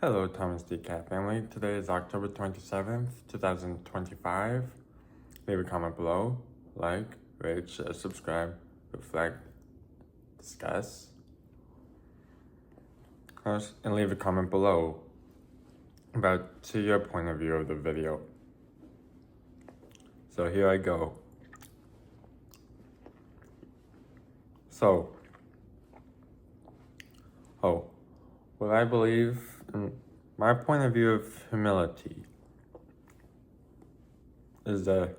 Hello, Thomas D. Cat family. Today is October 27th, 2025. Leave a comment below, like, rate, share, subscribe, reflect, discuss, and leave a comment below about to your point of view of the video. So here I go. What I believe in my point of view of humility is that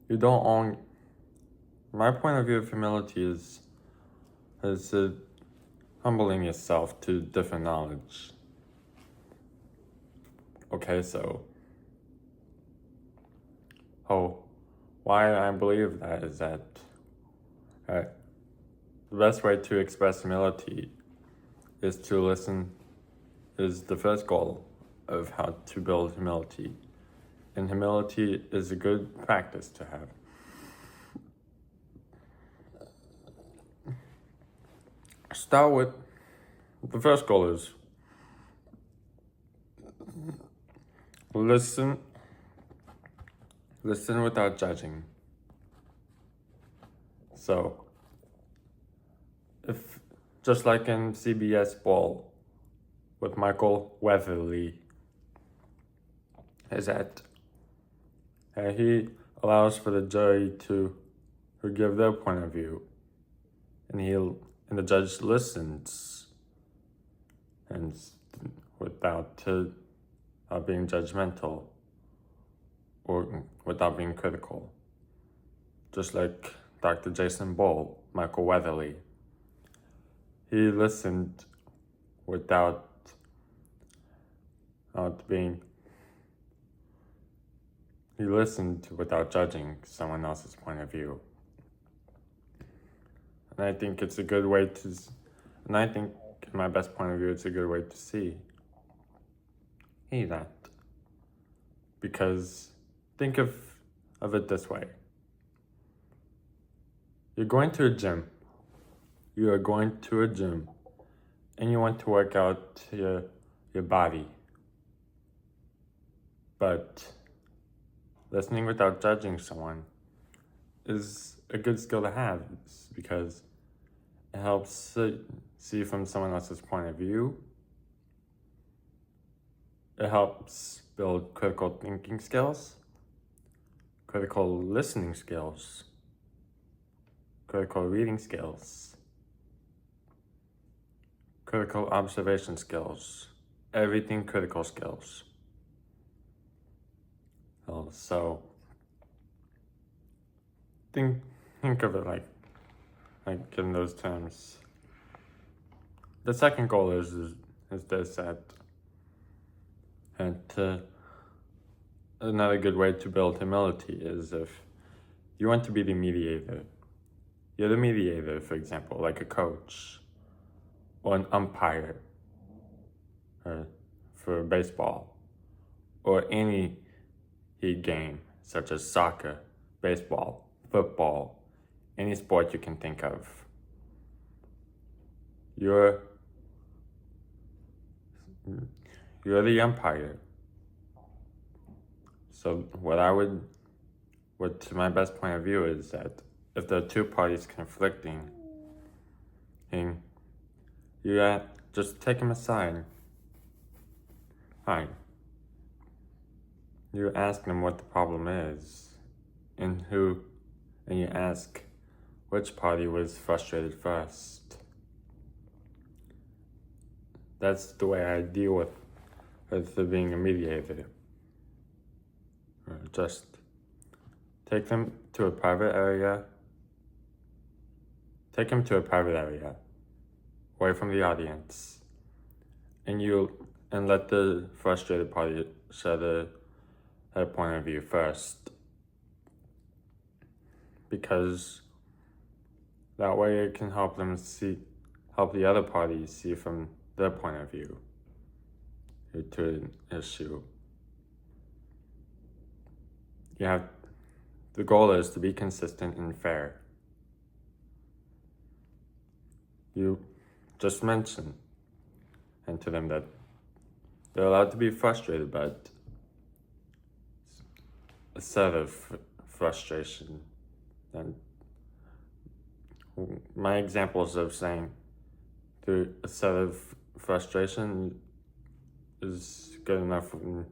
you don't own. My point of view of humility is humbling yourself to different knowledge. Okay, so why I believe that is that the best way to express humility is to listen, is the first goal of how to build humility. And humility is a good practice to have. Start with, the first goal is listen without judging. So, if just like in CBS Ball with Michael Weatherly, is that he allows for the jury to give their point of view, and the judge listens, and without being judgmental or without being critical, just like Dr. Jason Ball, Michael Weatherly. He listened without judging someone else's point of view. And I think it's a good way to, and I think in my best point of view, it's a good way to see that. Because think of it this way. You're going to a gym. You are going to a gym and you want to work out your body. But listening without judging someone is a good skill to have, because it helps see from someone else's point of view. It helps build critical thinking skills, critical listening skills, critical reading skills, critical observation skills, everything critical skills. So think of it like in those terms. The second goal is this, another good way to build humility is if you want to be the mediator. You're the mediator, for example, like a coach or an umpire for baseball or any heat game, such as soccer, baseball, football, any sport you can think of. You're the umpire. So to my best point of view is that if there are two parties conflicting, you just take them aside. Fine. You ask them what the problem is, and you ask which party was frustrated first. That's the way I deal with being a mediator. Just take them to a private area. Take them to a private area, away from the audience, and let the frustrated party share their point of view first. Because that way it can help the other party see from their point of view to an issue. The goal is to be consistent and fair. You just mention and to them that they're allowed to be frustrated, but a set of frustration. And my examples of saying through a set of frustration is good enough in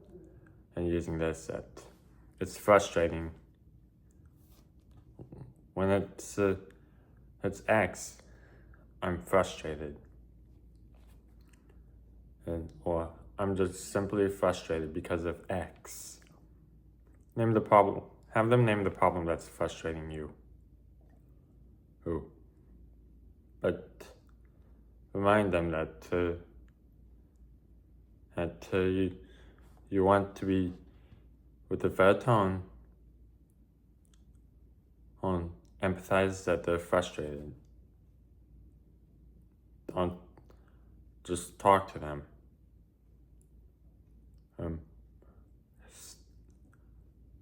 using this set. It's frustrating when it's X. I'm frustrated, or I'm just simply frustrated because of X. Name the problem. Have them name the problem that's frustrating you. Who? But remind them that you want to be with a fair tone. Empathize that they're frustrated. Don't just talk to them.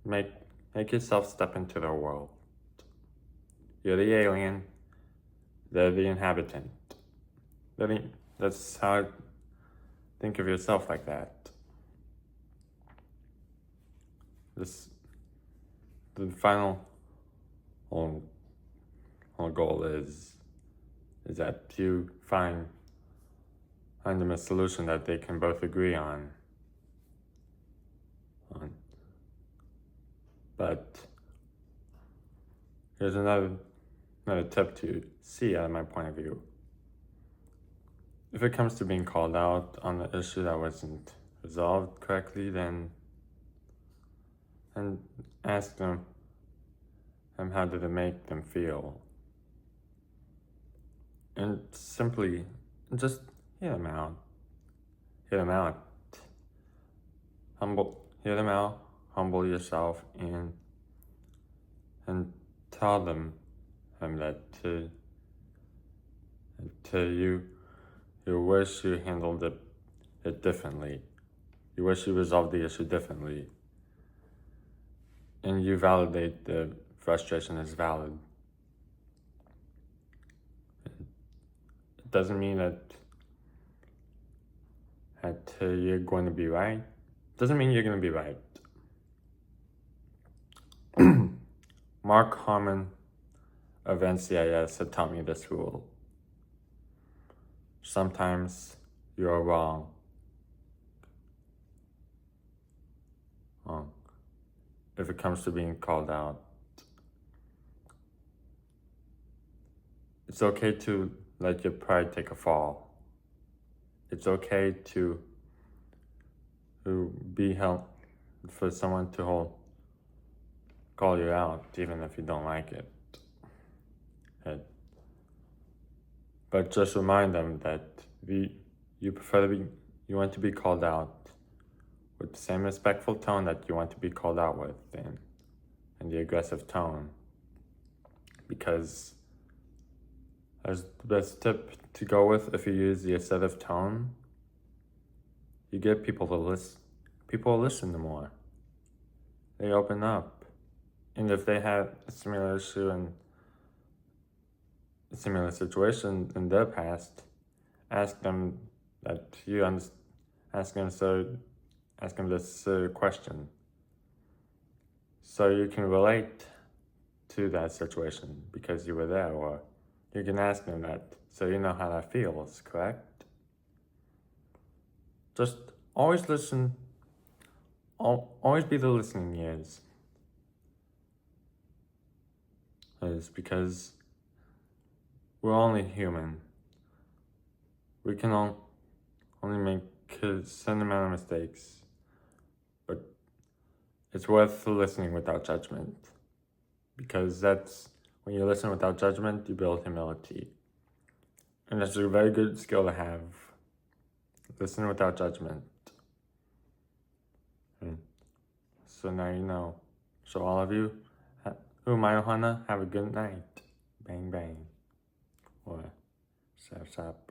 Make yourself step into their world. You're the alien, they're the inhabitant. That's how I think of yourself, like that. The final goal is that you find them a solution that they can both agree on. But here's another tip to see out of my point of view. If it comes to being called out on the issue that wasn't resolved correctly, then ask them how did it make them feel, and simply just hear them out. Hear them out. Hear them out. Humble yourself and tell them that you wish you handled it differently. You wish you resolved the issue differently. And you validate the frustration as valid. It doesn't mean that you're going to be right. Doesn't mean you're going to be right. Mark Harmon of NCIS had taught me this rule. Sometimes you're wrong. If it comes to being called out, it's okay to let your pride take a fall. It's okay to be held, for someone to call you out, even if you don't like it. But just remind them that you want to be called out with the same respectful tone that you want to be called out with, and the aggressive tone. Because as the best tip to go with, if you use the assertive tone, you get people to listen. People listen to more. They open up. And if they had a similar issue and a similar situation in their past, ask them this question, so you can relate to that situation because you were there, or you can ask them that so you know how that feels, correct? Just always listen, always be the listening ears. It's because we're only human. We can only make a certain amount of mistakes, but it's worth listening without judgment, because that's when you listen without judgment, you build humility, and that's a very good skill to have. Listen without judgment. So now you know. So all of you, Umayuhana, have a good night. Bang bang. Or sap sap.